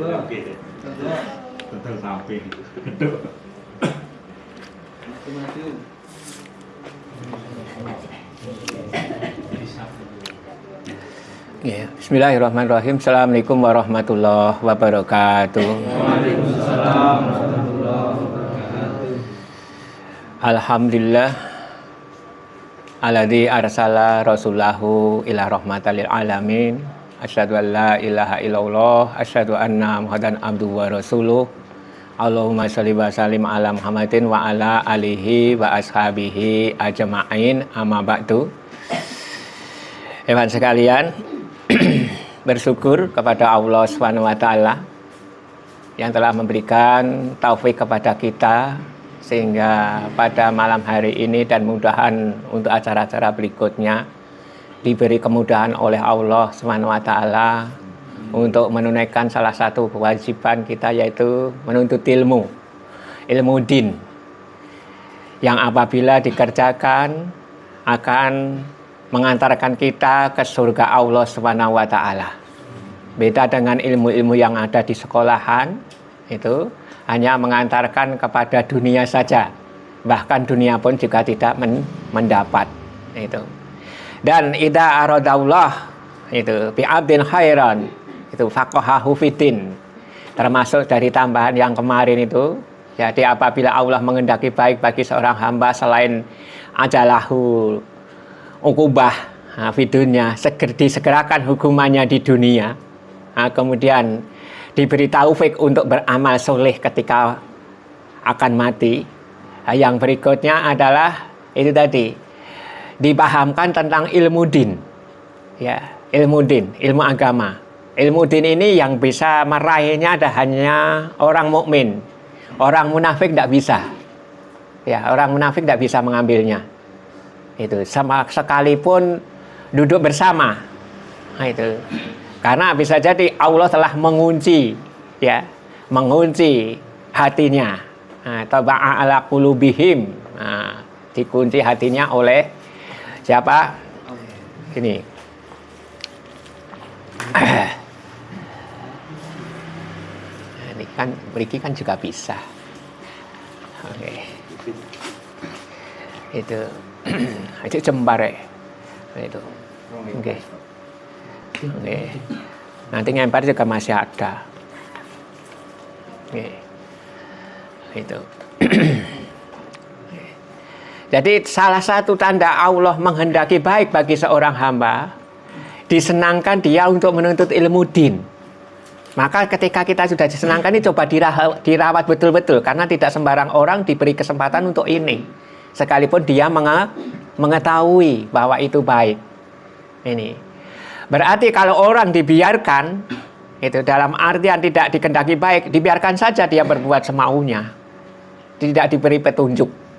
Betul samping. Ya, bismillahirrahmanirrahim. Assalamualaikum warahmatullahi wabarakatuh. Waalaikumsalam warahmatullahi wabarakatuh. Alhamdulillah alladzi arsala rasulahu ila rahmatal lil alamin. Asyhadu an la ilaha illallah, asyhadu anna muhammadan abduhu wa rasuluh. Allahumma shalli wa sallim ala Muhammadin wa ala alihi wa ashabihi ajma'in. Amma ba'du. Hewan sekalian, bersyukur kepada Allah Subhanahu wa taala yang telah memberikan taufik kepada kita sehingga pada malam hari ini dan mudahan untuk acara-acara berikutnya diberi kemudahan oleh Allah Subhanahu wa taala untuk menunaikan salah satu kewajiban kita, yaitu menuntut ilmu din yang apabila dikerjakan akan mengantarkan kita ke surga Allah Subhanahu wa taala. Beda dengan ilmu-ilmu yang ada di sekolahan, itu hanya mengantarkan kepada dunia saja. Bahkan dunia pun juga tidak mendapat itu. Dan idza aradallah itu bi abdin khairan itu faqahahu fiddin. Termasuk dari tambahan yang kemarin itu, jadi apabila Allah menghendaki baik bagi seorang hamba selain ajalahu ukubah fidunya, disegerakan hukumannya di dunia, kemudian diberi taufik untuk beramal soleh ketika akan mati. Yang berikutnya adalah itu tadi, dipahamkan tentang ilmu din, ya, ilmu din, ilmu agama. Ilmu din ini yang bisa meraihnya ada hanya orang mukmin. Orang munafik tidak bisa, ya, orang munafik tidak bisa mengambilnya. Itu sama sekalipun duduk bersama, nah, itu karena bisa jadi Allah telah mengunci, ya, mengunci hatinya, taba'a ala qulubihim, dikunci hatinya oleh siapa? Ini ini kan beriki kan juga bisa. Oke. Itu jembar ya. Itu. Oke. Oke. Nanti ngemper juga masih ada. Oke. Itu. Jadi salah satu tanda Allah menghendaki baik bagi seorang hamba, disenangkan dia untuk menuntut ilmu din. Maka ketika kita sudah disenangkan ini coba dirawat betul-betul, karena tidak sembarang orang diberi kesempatan untuk ini. Sekalipun dia mengetahui bahwa itu baik. Ini berarti kalau orang dibiarkan, itu dalam artian tidak dikehendaki baik, dibiarkan saja dia berbuat semaunya, tidak diberi petunjuk.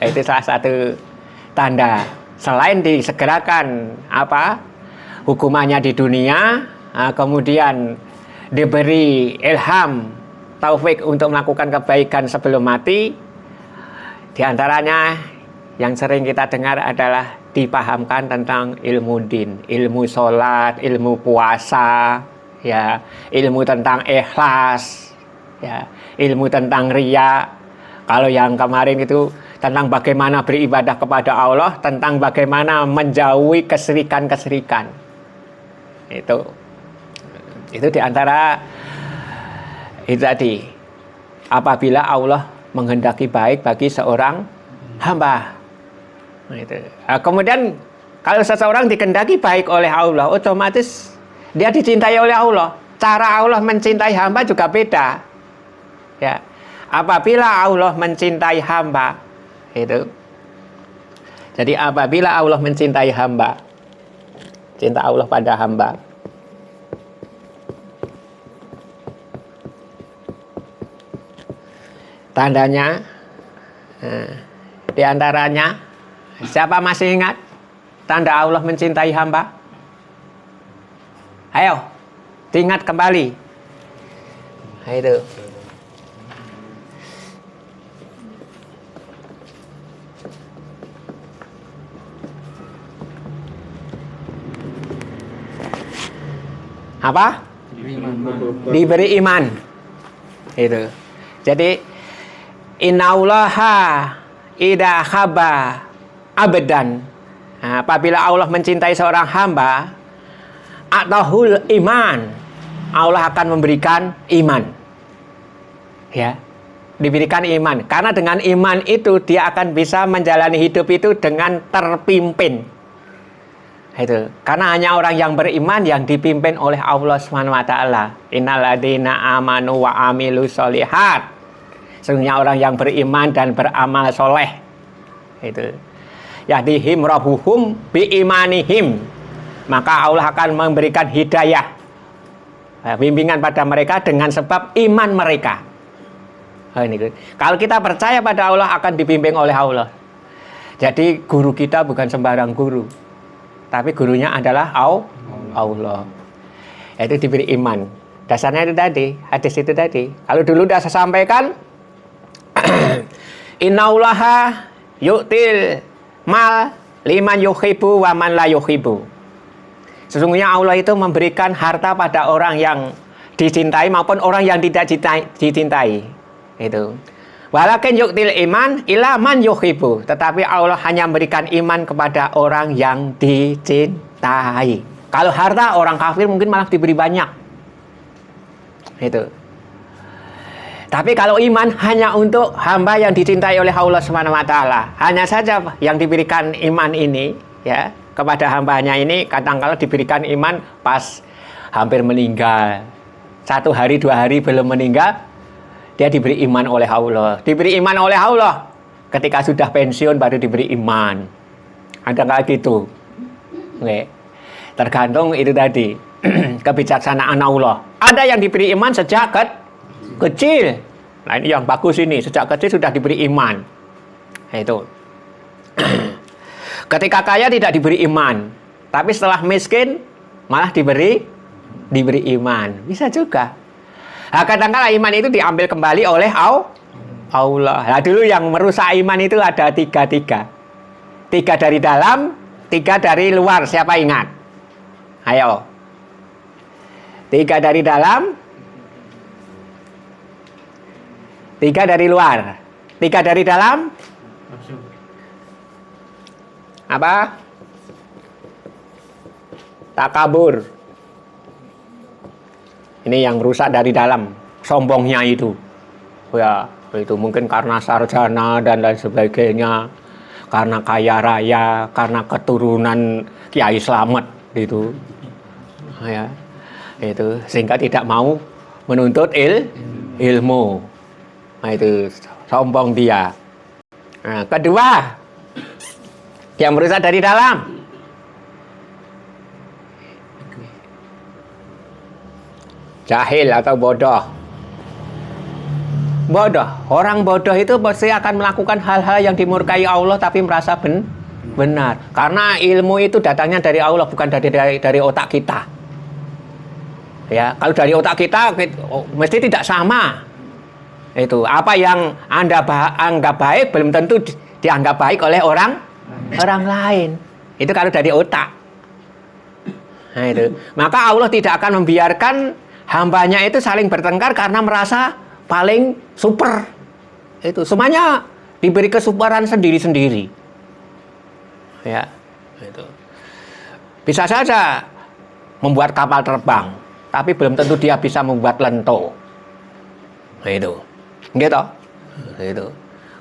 Itu salah satu tanda. Selain disegerakan hukumannya di dunia, kemudian diberi ilham taufik untuk melakukan kebaikan sebelum mati. Di antaranya yang sering kita dengar adalah dipahamkan tentang ilmu din, ilmu sholat, ilmu puasa, ya, ilmu tentang ikhlas, ya, ilmu tentang riya. Kalau yang kemarin itu tentang bagaimana beribadah kepada Allah, tentang bagaimana menjauhi kesirikan-kesirikan. Itu diantara itu tadi, apabila Allah menghendaki baik bagi seorang hamba. Kemudian kalau seseorang dikehendaki baik oleh Allah, otomatis dia dicintai oleh Allah. Cara Allah mencintai hamba juga beda, ya. Apabila Allah mencintai hamba, itu jadi apabila Allah mencintai hamba, cinta Allah pada hamba, tandanya di antaranya, siapa masih ingat tanda Allah mencintai hamba? Ayo diingat kembali. Itu apa? Diberi iman. Itu. Jadi innallaha idza khaba abadan. Nah, apabila Allah mencintai seorang hamba, atahul iman, Allah akan memberikan iman. Ya. Diberikan iman. Karena dengan iman itu dia akan bisa menjalani hidup itu dengan terpimpin. Itu. Karena hanya orang yang beriman yang dipimpin oleh Allah Subhanahu wa taala. Innalladzina amanu wa amilus solihat. Sesungguhnya orang yang beriman dan beramal soleh. Itu. Yahdihim rabbuhum bi imanihim. Maka Allah akan memberikan hidayah, bimbingan pada mereka dengan sebab iman mereka. Kalau kita percaya pada Allah, akan dibimbing oleh Allah. Jadi guru kita bukan sembarang guru, tapi gurunya adalah Allah. Itu diberi iman. Dasarnya itu tadi, hadis itu tadi. Kalau dulu sudah saya sampaikan, innallaha yu'til mal liman yuhibbu wa man la yuhibbu. Sesungguhnya Allah itu memberikan harta pada orang yang dicintai maupun orang yang tidak dicintai. Itu. Walakin yu'til iman ila man yuhibbu. Tetapi Allah hanya memberikan iman kepada orang yang dicintai. Kalau harta, orang kafir mungkin malah diberi banyak. Itu. Tapi kalau iman hanya untuk hamba yang dicintai oleh Allah Subhanahu wa taala. Hanya saja yang diberikan iman ini ya kepada hambanya ini kadang-kala diberikan iman pas hampir meninggal. 1 hari 2 hari belum meninggal, dia diberi iman oleh Allah. Diberi iman oleh Allah. Ketika sudah pensiun baru diberi iman. Ada nggak gitu? Oke. Tergantung itu tadi kebijaksanaan Allah. Ada yang diberi iman sejak kecil. Nah ini yang bagus ini, sejak kecil sudah diberi iman. Nah, itu. Ketika kaya tidak diberi iman, tapi setelah miskin malah diberi iman. Bisa juga. Nah, kadang-kadang iman itu diambil kembali oleh Allah. Nah, dulu yang merusak iman itu ada 3. 3 dari dalam, 3 dari luar. Siapa ingat? Ayo. 3 dari dalam, 3 dari luar. 3 dari dalam. Apa? Takabur. Ini yang rusak dari dalam. Sombongnya itu. Ya, itu mungkin karena sarjana dan lain sebagainya. Karena kaya raya, karena keturunan Kiai Slamet gitu. Ya. Itu sehingga tidak mau menuntut ilmu. Nah, itu sombong dia. Nah, kedua, yang merusak dari dalam. Jahil atau bodoh. Bodoh. Orang bodoh itu pasti akan melakukan hal-hal yang dimurkai Allah tapi merasa benar. Karena ilmu itu datangnya dari Allah, bukan dari otak kita. Ya, kalau dari otak kita mesti tidak sama. Itu apa yang Anda anggap baik belum tentu dianggap baik oleh orang lain. Itu kalau dari otak. Nah, itu. Maka Allah tidak akan membiarkan hambanya itu saling bertengkar karena merasa paling super. Itu semuanya diberi kesuperan sendiri-sendiri. Ya, itu. Bisa saja membuat kapal terbang, tapi belum tentu dia bisa membuat lento. Nah, itu. Gitu. Itu.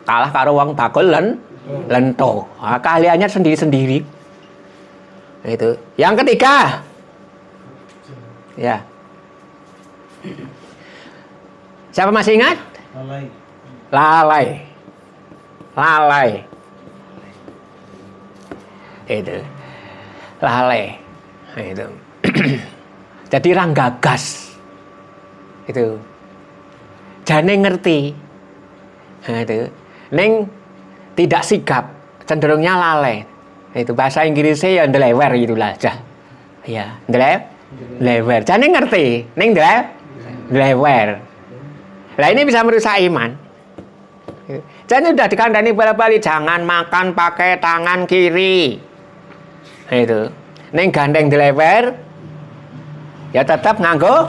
Kalah karo wong bakul lento. Nah, keahliannya sendiri-sendiri. Itu. Yang ketiga. Ya. Siapa masih ingat? Lalai. Itu. Lalai. Itu. Jadi orang gagas. Itu. Jane ngerti. Nah, itu. Neng tidak sigap, cenderungnya lalai. Itu bahasa Inggrisnya ya ndelewer gitulah aja. Ya, ndelewer. Jane ngerti, neng ndelewer. Lah ini bisa merusak iman. Jane udah dikandani bola-bali jangan makan pakai tangan kiri. Nah, itu. Neng gandeng ndelewer ya tetap nganggo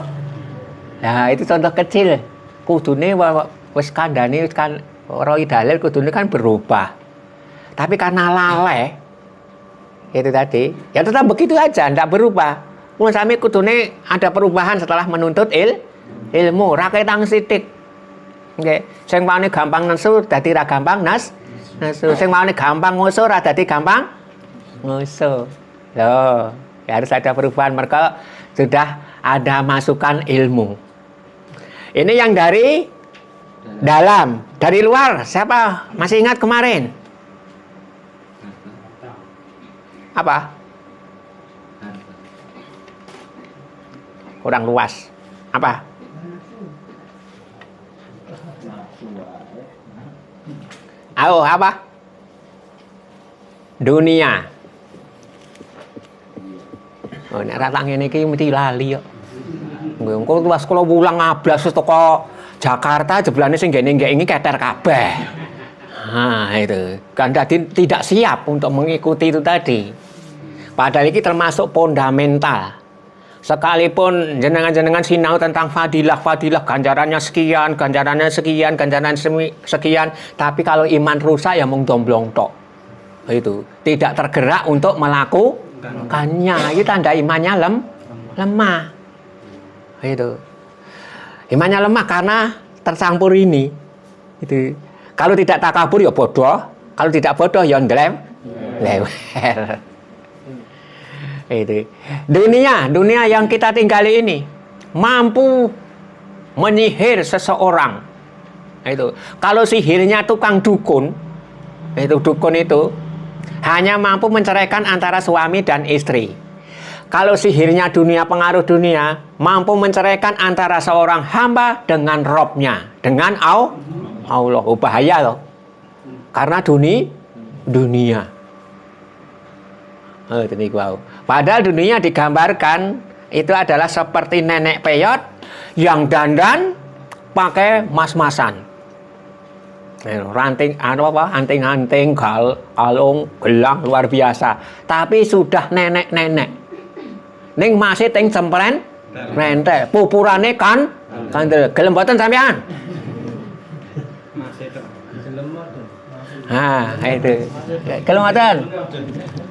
Nah, itu contoh kecil. Kudune wis kandhane kan roi dalil kudune kan berubah. Tapi karena lalai itu tadi, ya tetap begitu aja, ndak berubah. Mun sami kudune ada perubahan setelah menuntut ilmu, ra ketang sithik. Nggih, sing maune gampang nesu dadi ra gampang nesu. Sing maune gampang ngusul ra dadi gampang ngusul. Loh, ya harus ada perubahan, mereka sudah ada masukan ilmu. Ini yang dari dalam, dari luar. Siapa masih ingat kemarin? Apa? Kurang luas. Apa? Ayo, apa? Dunia. Oh, nek ra tak ngene iki mesti lali kok. Nggih, engko pas kula wulang ngablas teko Jakarta jeblane sing ngene nggih ini keter kabeh. Nah, itu. Kan tidak siap untuk mengikuti itu tadi. Padahal ini termasuk fundamental. Sekalipun jenengan-jenengan sinau tentang fadilah, ganjarannya sekian, ganjarannya sekian, tapi kalau iman rusak ya mung domblong tok. Itu tidak tergerak untuk melakukannya. Itu tanda imannya lemah. Itu. Imannya lemah karena tercampur ini. Itu. Kalau tidak takabur ya bodoh, kalau tidak bodoh ya lewer. Itu. Dunia yang kita tinggali ini mampu menyihir seseorang. Itu. Kalau sihirnya tukang dukun, dukun itu hanya mampu menceraikan antara suami dan istri. Kalau sihirnya dunia, pengaruh dunia, mampu menceraikan antara seorang hamba dengan Robnya, dengan Allah. Oh, bahaya loh. Karena dunia. Padahal dunia digambarkan itu adalah seperti nenek peyot yang dandan pakai mas-masan. Ranting anting-anting, kalung, gelang luar biasa. Tapi sudah nenek-nenek. Ning masih ting cempren rente, pupurane kan kandel. Gelem mboten sampean? Itu. Gelem mboten?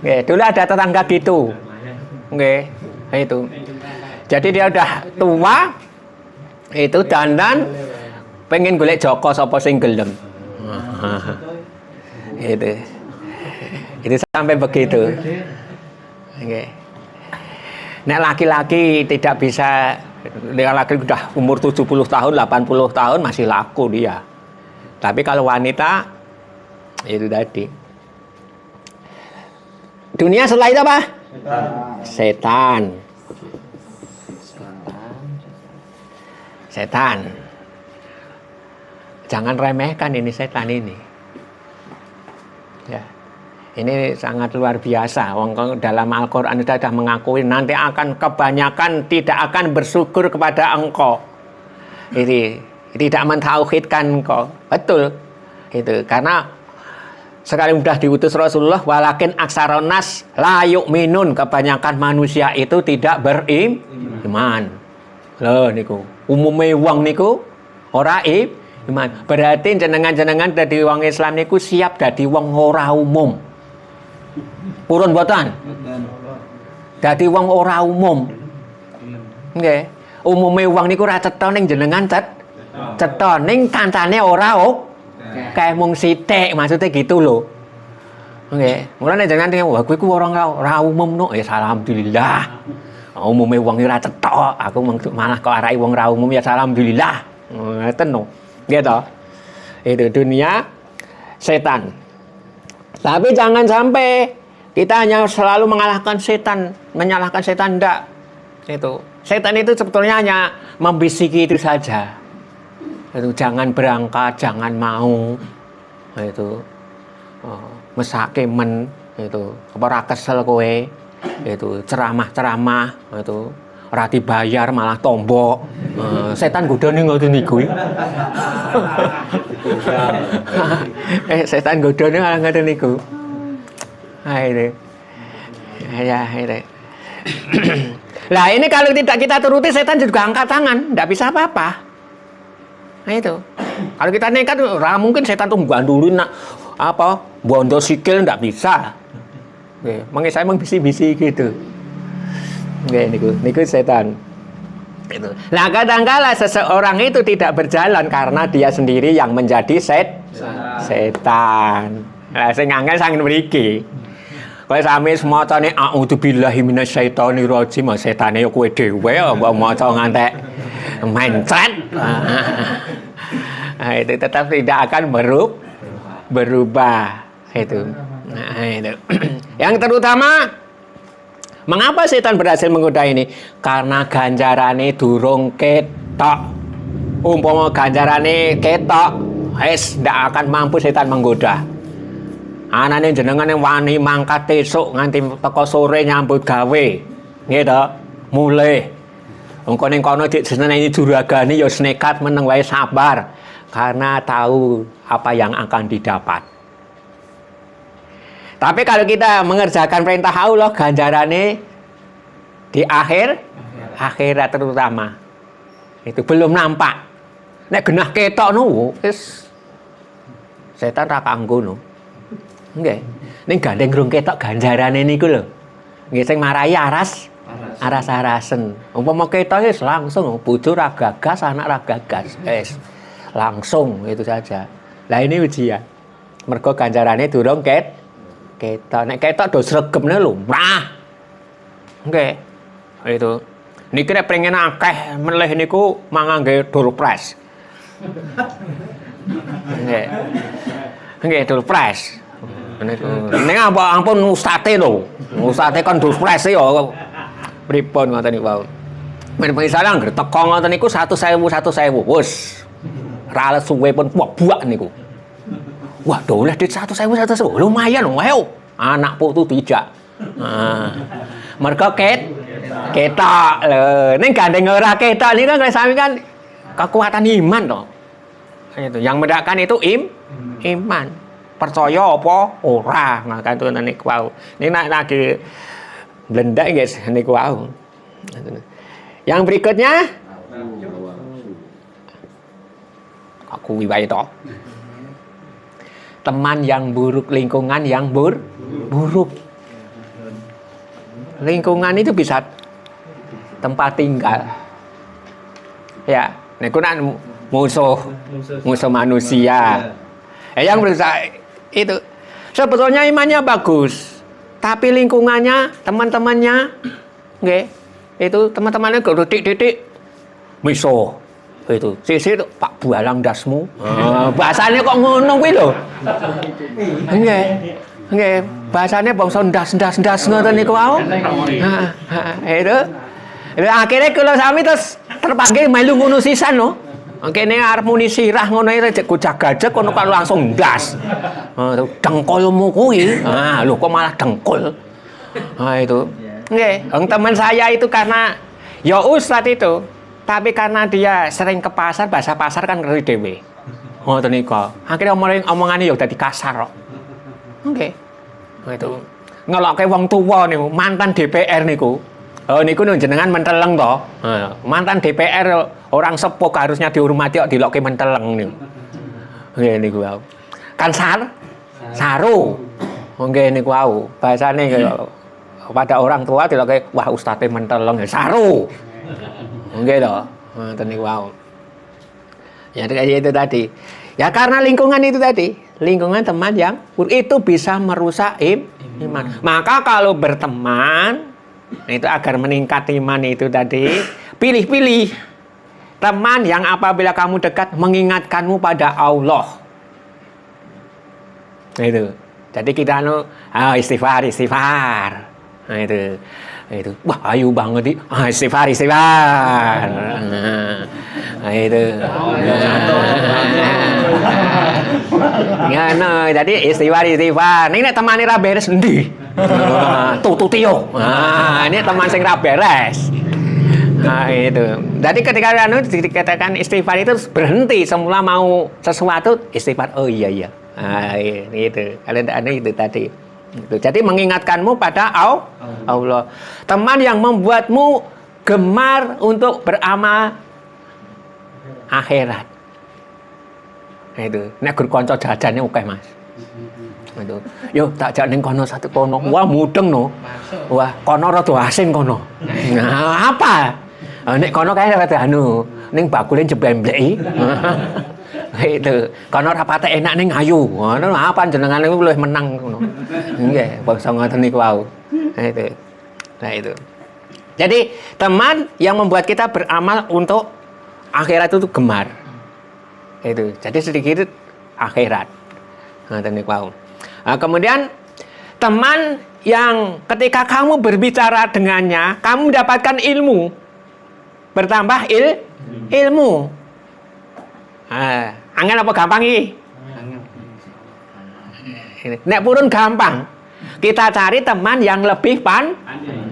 Nggih, dulu ada tetangga gitu. Nggih, itu. Jadi dia udah tua, itu dandan pengen golek Joko sapa sing gelem. Itu sampai begitu. Nggih. Nek laki-laki tidak bisa, laki-laki udah umur 70 tahun, 80 tahun masih laku dia. Tapi kalau wanita itu tadi. Dunia setelah itu apa? Setan. Jangan remehkan ini setan ini. Ya. Ini sangat luar biasa. Dalam Al-Quran sudah mengakui nanti akan kebanyakan tidak akan bersyukur kepada engkau. Ini tidak mentauhidkan engkau. Betul. Itu karena sekali sudah diutus Rasulullah, walakin aksaronas la yu'minun, kebanyakan manusia itu tidak beriman. Loh niku, umume wong niku ora iman. Berarti jenengan-jenengan dadi wong Islam niku siap dadi wong ora umum. Purun mboten? Dadi wong ora umum. Nggih. Umume wong niku ora cetha ning jenengan cetha ning kancane ora kayak mung sithik, maksudnya gitu loh. Nggih. Mulane jangan tengok wah kowe ku ora umum no. Ya alhamdulillah. Umume wong ora cetha, aku malah kok arai wong ora umum ya alhamdulillah. Ngoten no. Gitu. Itu dunia setan. Tapi jangan sampai kita hanya selalu menyalahkan setan enggak. Itu. Setan itu sebetulnya hanya membisiki itu saja. Itu jangan berangkat, jangan mau. Itu. Mesake men itu. Apa ora kesel kowe? Itu ceramah-ceramah itu. Ora dibayar malah tombok. Setan godhone ngoten niku. Setan godhone malah ngoten niku. Ini. Ya, ini. Lah ini kalau tidak kita turuti, setan juga angkat tangan, tidak bisa apa-apa. Nah itu. Kalau kita nekat, mungkin setan tuh gandulin bondo sikil, tidak bisa. Oke, makanya saya bisi-bisi gitu. Oke, niku setan. Itu. Nah kadang-kala seseorang itu tidak berjalan karena dia sendiri yang menjadi setan. Lah sing angel sangen mriki. Kowe sami semacane a'udzubillahi minasyaitonir rajim, setane ya kowe dhewe mbok maca ngantek mencret. Nah, itu tetap tidak akan berubah itu. Nah, itu. Yang terutama mengapa setan berhasil menggoda ini? Karena ganjarane durung ketok. Umpama ganjarane ketok, wis ndak akan mampu setan menggoda. Anane jenengan yang wani mangkat esuk nganti teko sore nyambut gawe. Nggih to? Mulih. Engko ning kono diseneni juragane ya nekat meneng wae sabar karena tahu apa yang akan didapat. Tapi kalau kita mengerjakan perintah Allah, ganjarannya di akhirat terutama itu belum nampak. Nek genah ketok no, wis setan ra kanggo no. Nggih. Ning gandeng rung ketok ganjarane niku lho. Nggih sing marahi aras-arasen. Umpama ketok wis langsung bojo ra gagas, anak ra gagas. Wis langsung itu saja. Lah ini ujian. Mergo ganjarane durung ketok. Nek ketok do sregemne lho. Mrah. Nggih. Itu. Niki nek pengen akeh melih niku mangangge Durpres. Nggih. Nggih Durpres. Ning ampun ustate lho. Ustate kon Durpres ya pripun ngoten niku wau. Men misalnya anggere teko ngoten niku 1.000 wis. Ra suwe pun buak niku. Wah, doleh dit 1.000 lumayan ayo. Anak putu tidak. Nah, mergo ketok lho. Ning gandeng ora ketok niku kan sami kan kekuatan iman to. Itu yang mendakkan itu iman. Percaya apa ora. Nah, kan niku wau. Ning nek lagi blendak guys niku wau. Yang berikutnya aku wibae to. Teman yang buruk, lingkungan yang buruk. Lingkungan itu bisa tempat tinggal. Ya, niku kan musuh manusia. Yang berusaha itu sebetulnya imannya bagus, tapi lingkungannya, teman-temannya, nggih, itu teman-temannya guru titik musuh. Itu sisi itu Pak Bualang dasmu. Bahasanya kok ngono kuwi lho. Nggih. Nggih, bahasanya bangsa ndas ngoten niku wau. Itu. Akhirnya kula sami terus terpanggil melu ngono sisan lho. Kene arep muni sirah ngono iki gojag-gajeg kono kan langsung ndas. Dengkulmu kuwi. Lho kok malah dengkul. Itu. Nggih, teman saya itu karena ya ustaz itu. Tapi karena dia sering ke pasar, bahasa pasar kan ngeri dhewe. Ngoten niku. Akhire omongane ya dadi kasar kok. Oke. Itu. Ngelokke wong tuwa niku, mantan DPR niku. Oh niku jenengan menteleng to. Mantan DPR orang sepuh harusnya dihormati kok dilokke menteleng niku. Nggih niku wau. Kan saru. Nggih niku wau. Bahasane pada orang tua dilokke wah ustaze menteleng saru. Enggak loh, tadi wow. Ya kayak itu tadi. Ya karena lingkungan itu tadi, lingkungan teman yang itu bisa merusak iman. Maka kalau berteman itu agar meningkat iman itu tadi, pilih-pilih teman yang apabila kamu dekat mengingatkanmu pada Allah. Itu. Jadi kita istighfar. Nah itu. Wah ayu banget istighfar. Nah itu. Ya jadi istighfar. Ini nek temane ra beres endi? Tututi yo. Nah, ini teman sing ra beres. Nah itu. Jadi ketika dikatakan istighfar itu berhenti, semula mau sesuatu istighfar. Oh iya. Nah, itu. Kalian itu tadi. Jadi mengingatkanmu pada Allah. Teman yang membuatmu gemar untuk beramal akhirat. Nah, itu nek gur kanca jajane oke Mas. Itu yo tak jak ning kono satu kono, wah mudeng no, wah kono rada asin kono. Nah apa nek kono kae rada anu ning bakule jebembleki. Itu kono rapate enak ning ayu. Ngono apa jenengan niku luwih menang ngono. Nggih, bangsa ngoten niku wau. Nah itu. Nah itu. Jadi teman yang membuat kita beramal untuk akhirat itu gemar. Itu. Jadi sedikit akhirat. Ngoten niku wau. Nah, kemudian teman yang ketika kamu berbicara dengannya, kamu mendapatkan ilmu. Bertambah ilmu. Angel apa gampang iki? Nek purun gampang. Kita cari teman yang lebih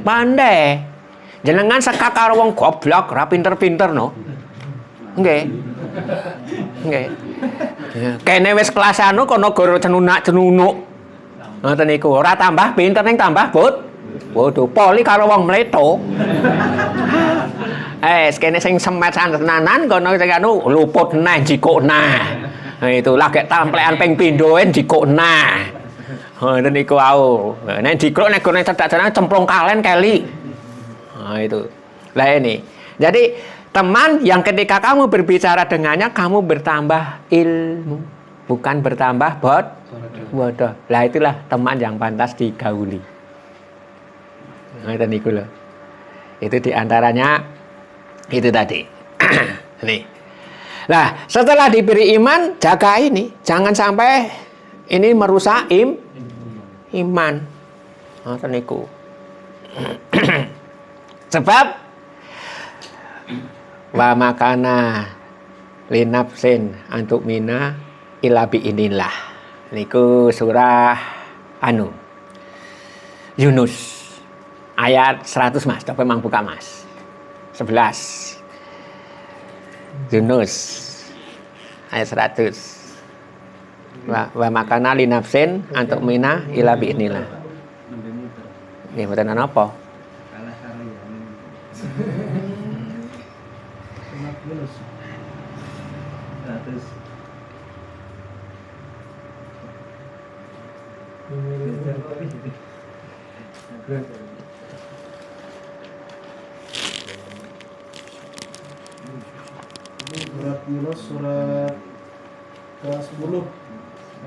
pandai. Jenengan sekak karo wong goblok, ra pinter-pinter no. Nggih. Nggih. Kene wis kelas anu kono goro cenunuk. Ngoten niku, ora tambah pinter ning tambah bodoh. Poli karo wong mleto. Sekene sing semet tenanan kono sing anu luput nah jikuk nah. Nah itu lagi tamplekan ping pindhoen jikuk nah. Ngoten niku wau. Nek dikruk nek gone cedak-cedak cemplung kalen keli. Nah itu. Lah ini. Jadi teman yang ketika kamu berbicara dengannya kamu bertambah ilmu, bukan bertambah bodoh. Lah itulah teman yang pantas digauli. Ngoten niku lho. Itu diantaranya itu tadi. Nih. Nah, setelah diberi iman, jaga ini, jangan sampai ini merusak iman. Ngoten niku. Sebab wa makana linafsin antuk mina ila bi inilah. Niku surah anu Yunus ayat 100 Mas, coba mang buka Mas. 11 Yunus ayat 100 wa makana li nafsin antuk mina ila bi inilah. Nggih mboten napa. Surat Yunus surat ke-10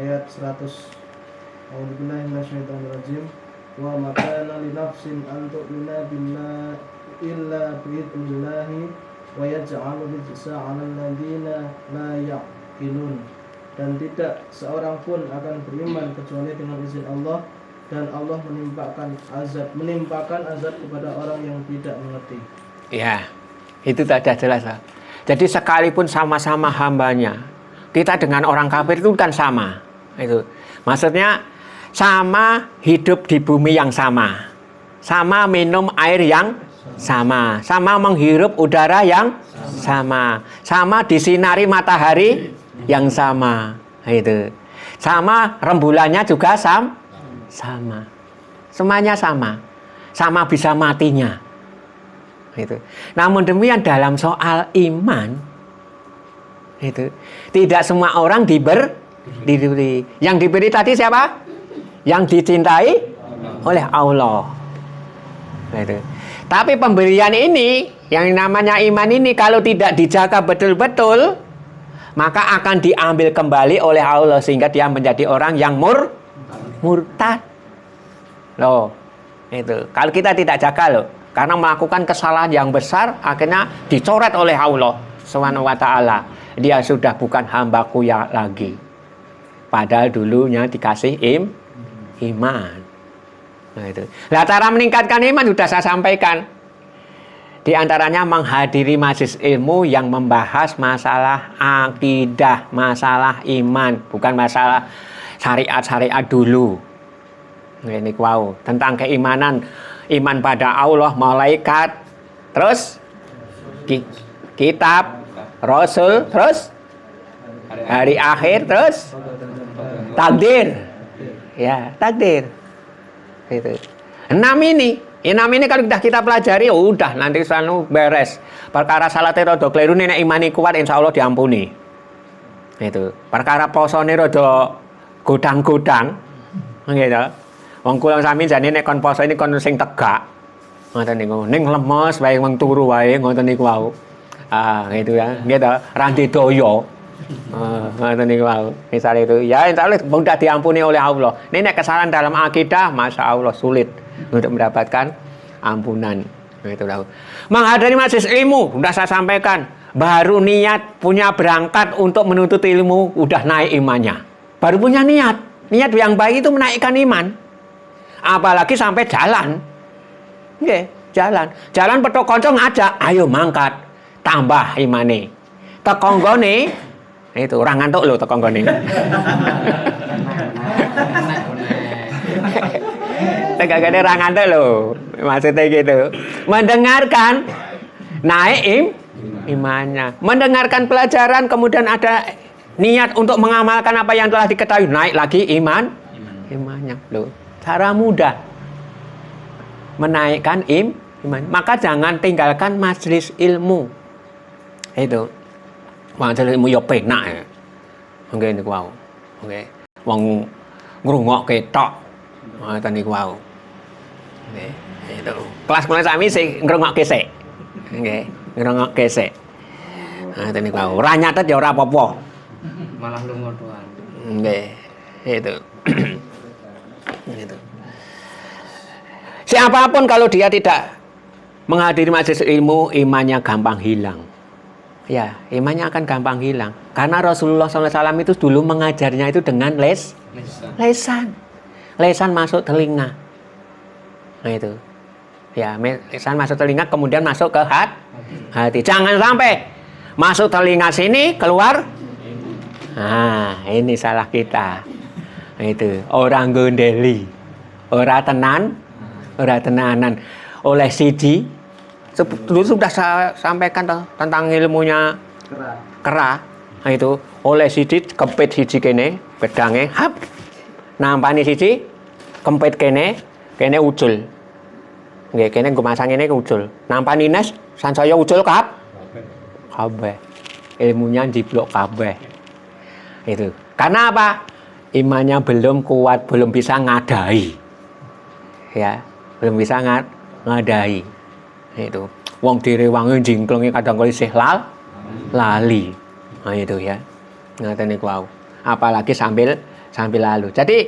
ayat 100. A'udzubillahi minasyaitonirrajim. Wa makana li nafsin an tu'mina billah illa bi'idnillahi wa yaj'alu rijsa 'alal ladzina la ya'qilun. Dan tidak seorang pun akan beriman kecuali dengan izin Allah, dan Allah menimpakan azab kepada orang yang tidak mengerti. Ya, itu sudah jelas lah. Jadi sekalipun sama-sama hambanya, kita dengan orang kafir itu kan sama. Itu maksudnya sama hidup di bumi yang sama, sama minum air yang sama, sama menghirup udara yang sama, sama disinari matahari yang sama. Itu sama rembulannya juga sama, semuanya sama bisa matinya. Itu. Namun demikian dalam soal iman itu tidak semua orang diberi. Yang diberi tadi siapa? Yang dicintai oleh Allah. Itu. Tapi pemberian ini yang namanya iman ini kalau tidak dijaga betul-betul maka akan diambil kembali oleh Allah sehingga dia menjadi orang yang murtad. Loh, itu. Kalau kita tidak jaga loh, karena melakukan kesalahan yang besar akhirnya dicoret oleh Allah Subhanahu wa taala. Dia sudah bukan hambaku ya lagi. Padahal dulunya dikasih iman. Nah itu. Nah, cara meningkatkan iman sudah saya sampaikan. Di antaranya menghadiri majelis ilmu yang membahas masalah akidah, masalah iman, bukan masalah syariat-syariat dulu. Ini wow, tentang keimanan. Iman pada Allah, malaikat, terus kitab, rasul, terus hari akhir, terus takdir. Ya, takdir. Itu. 6 ini Inam ini kalau sudah kita pelajari, udah nanti selalu beres. Perkara salat rada kleru nek imani kuat insya Allah diampuni. Itu. Perkara posone rada godang-godang. Gitu. Wong kula sami jane nek kon poso ini kon sing tegak. Ngoten niku. Ning lemes wae wong turu wae ngoten niku wau. Gitu ya. Gitu. Ranti doyo. Ngoten niku wau. Misal itu ya insya Allah mudah diampuni oleh Allah. Ini nek kesalahan dalam akidah, masya Allah sulit untuk mendapatkan ampunan. Itu tahu. Menghadiri majelis ilmu, sudah saya sampaikan, baru niat punya berangkat untuk menuntut ilmu, udah naik imannya. Baru punya niat yang baik itu menaikkan iman. Apalagi sampai jalan. Nggih, jalan petok kanca ngajak, ayo mangkat, tambah imane. Teko nggone itu ora ngantuk lho teko nggone. Tegak-tegak rangan tuh loh, maksudnya gitu. Mendengarkan naik imannya, mendengarkan pelajaran kemudian ada niat untuk mengamalkan apa yang telah diketahui, naik lagi imannya loh. Cara mudah menaikkan iman. Maka jangan tinggalkan majelis ilmu. Itu majelis ilmu yo penak ya. Oke niku wau. Oke. Wong ngrungokke tok. Ngoten niku wau. Nggih, itu. Kelas kula sami sing ngrungokke sik. Nggih, ngrungokke sik. Ngoten niku wau. Ora nyatet ya ora apa-apa. Malah lunga doan. Nggih, itu. Itu. Siapapun kalau dia tidak menghadiri majelis ilmu, imannya gampang hilang. Ya, imannya akan gampang hilang. Karena Rasulullah SAW itu dulu mengajarnya itu dengan lesan masuk telinga. Nah itu. Ya, lesan masuk telinga kemudian masuk ke hati. Jangan sampai masuk telinga sini keluar. Nah, ini salah kita. Nah, itu orang gondeli. Orang tenanan. Oleh siji dulu sudah saya sampaikan tentang ilmunya kera. Nah itu oleh siji kempit siji kene pedange hap. Nampani siji kempit kene ucul. Nggih kene nggo masang ngene ucul. Nampani nes sansaya ucul kabeh. Ilmunya jiblok kabeh. Itu. Karena apa? Imannya belum kuat, belum bisa ngadai. Ya, belum bisa ngadai. Itu. Wong direwangi jingklonge kadang kali isih lali. Nah itu ya. Ngaten niku wau. Apalagi sambil lalu. Jadi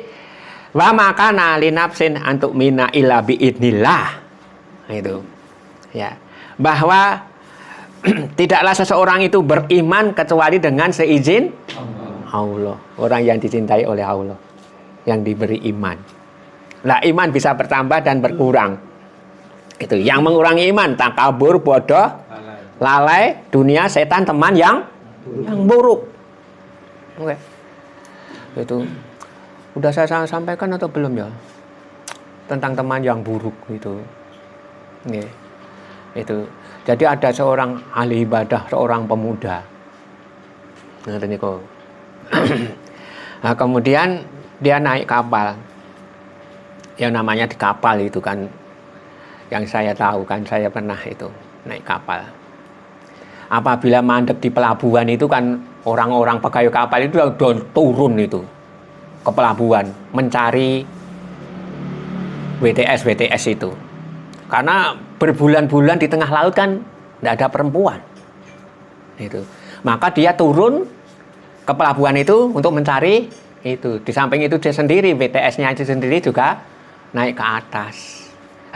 wa makana linafsin antuk mina illa biidnillah. Nah, itu. Ya. Bahwa tidaklah seseorang itu beriman kecuali dengan seizin Allah. Orang yang dicintai oleh Allah. Yang diberi iman. Nah, iman bisa bertambah dan berkurang. Itu yang mengurangi iman, takabur, bodoh, lalai, dunia, setan, teman yang buruk. Oke. Itu udah saya sampaikan atau belum ya? Tentang teman yang buruk itu. Nih. Itu. Jadi ada seorang ahli ibadah, seorang pemuda. Ngerti niku. Nah, kemudian dia naik kapal. Yang namanya di kapal itu kan, yang saya tahu kan, saya pernah itu naik kapal. Apabila mandek di pelabuhan itu kan orang-orang pegawai kapal itu udah turun itu ke pelabuhan mencari WTS itu. Karena berbulan-bulan di tengah laut kan tidak ada perempuan. Itu. Maka dia turun ke pelabuhan itu untuk mencari itu. Di samping itu dia sendiri, WTS-nya itu sendiri juga naik ke atas.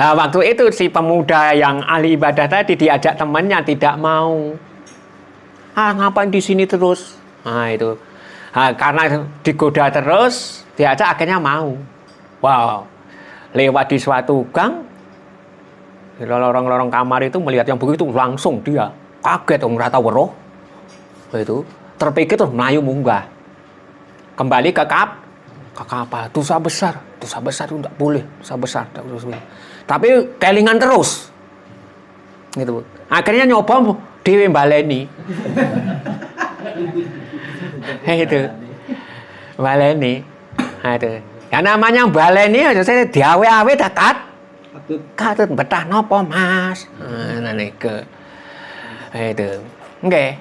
Nah, waktu itu si pemuda yang ahli ibadah tadi diajak temannya tidak mau. Ngapain di sini terus? Nah itu. Nah, karena digoda terus, diajak akhirnya mau. Wow. Lewat di suatu gang, di lorong-lorong kamar itu melihat yang begitu langsung dia kaget, ngerata weruh. Itu terpikir terus melayu munggah. Kembali ke kapal. Dosa besar itu tidak boleh. Dosa besar. Tapi kelingan terus. Gitu. Akhirnya nyoba dhewe baleni. Itu. Baleni. Itu. Ya namanya baleni aja saya diawe-awe dekat Katut betah nopo Mas? Nah nike. Itu. Nggih.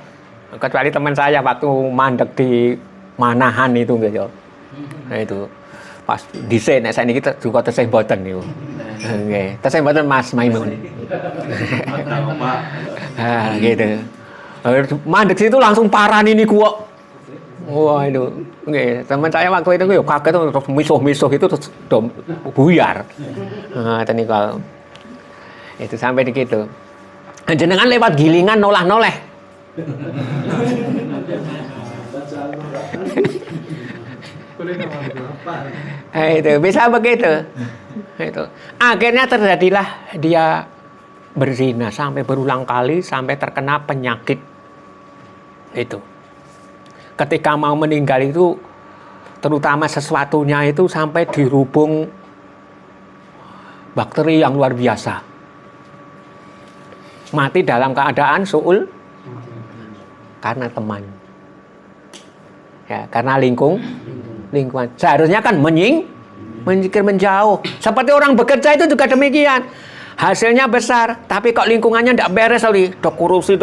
Kecuali teman saya waktu mandek di Manahan itu nggih yo. Itu. Pas dhisik nek sakniki juga tesih mboten niku. Nggih, tesih mboten Mas Maimun. Gitu. Mandek situ langsung parani niku kok. Wah itu, nggih, teman saya waktu itu yo kaget terus misuh-misuh itu terus buyar. Tadi kalau itu sampai di gitu. Jenengan lewat gilingan nolah-noleh. Itu bisa begitu. Itu. Akhirnya terjadilah dia berzina sampai berulang kali sampai terkena penyakit itu. Ketika mau meninggal itu terutama sesuatunya itu sampai dirubung bakteri yang luar biasa. Mati dalam keadaan su'ul karena teman. Ya, karena lingkungan. Seharusnya kan menyingkir menjauh. Seperti orang bekerja itu juga demikian. Hasilnya besar, tapi kok lingkungannya tidak beres lagi. Dok korupsi.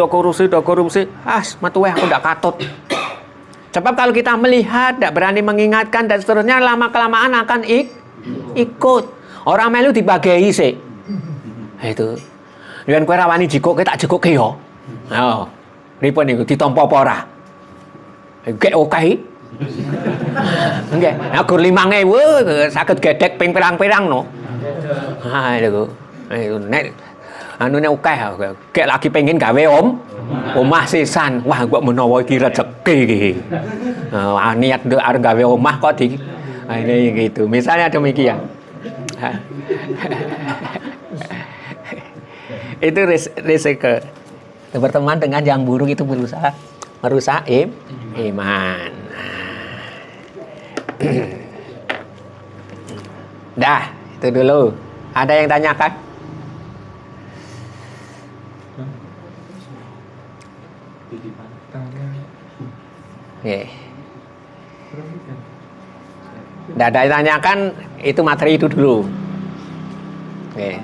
Matuweh aku tidak katut. Sebab kalau kita melihat, tidak berani mengingatkan dan seterusnya, lama-kelamaan akan ikut. Orang melu dibagi sih. Itu. Dan kowe rawani jikuk, tak jikuk ke yo. Oh. Ripun niku ditampa apa ora? Gek oke. Nggih, aku 5.000 saged gedhek ping pirang-pirang no. Itu. Nek anune akeh gek lagi pengen gawe omah sisan. Wah, kok menawa iki rezeki iki. Niat ndek arep gawe omah kok di ini gitu. Misalnya demikian. Itu risiko. Berteman dengan yang buruk itu merusak iman. Dah, itu dulu. Ada yang tanyakan? Oke. Tidak ada yang tanyakan, itu materi itu dulu. Oke.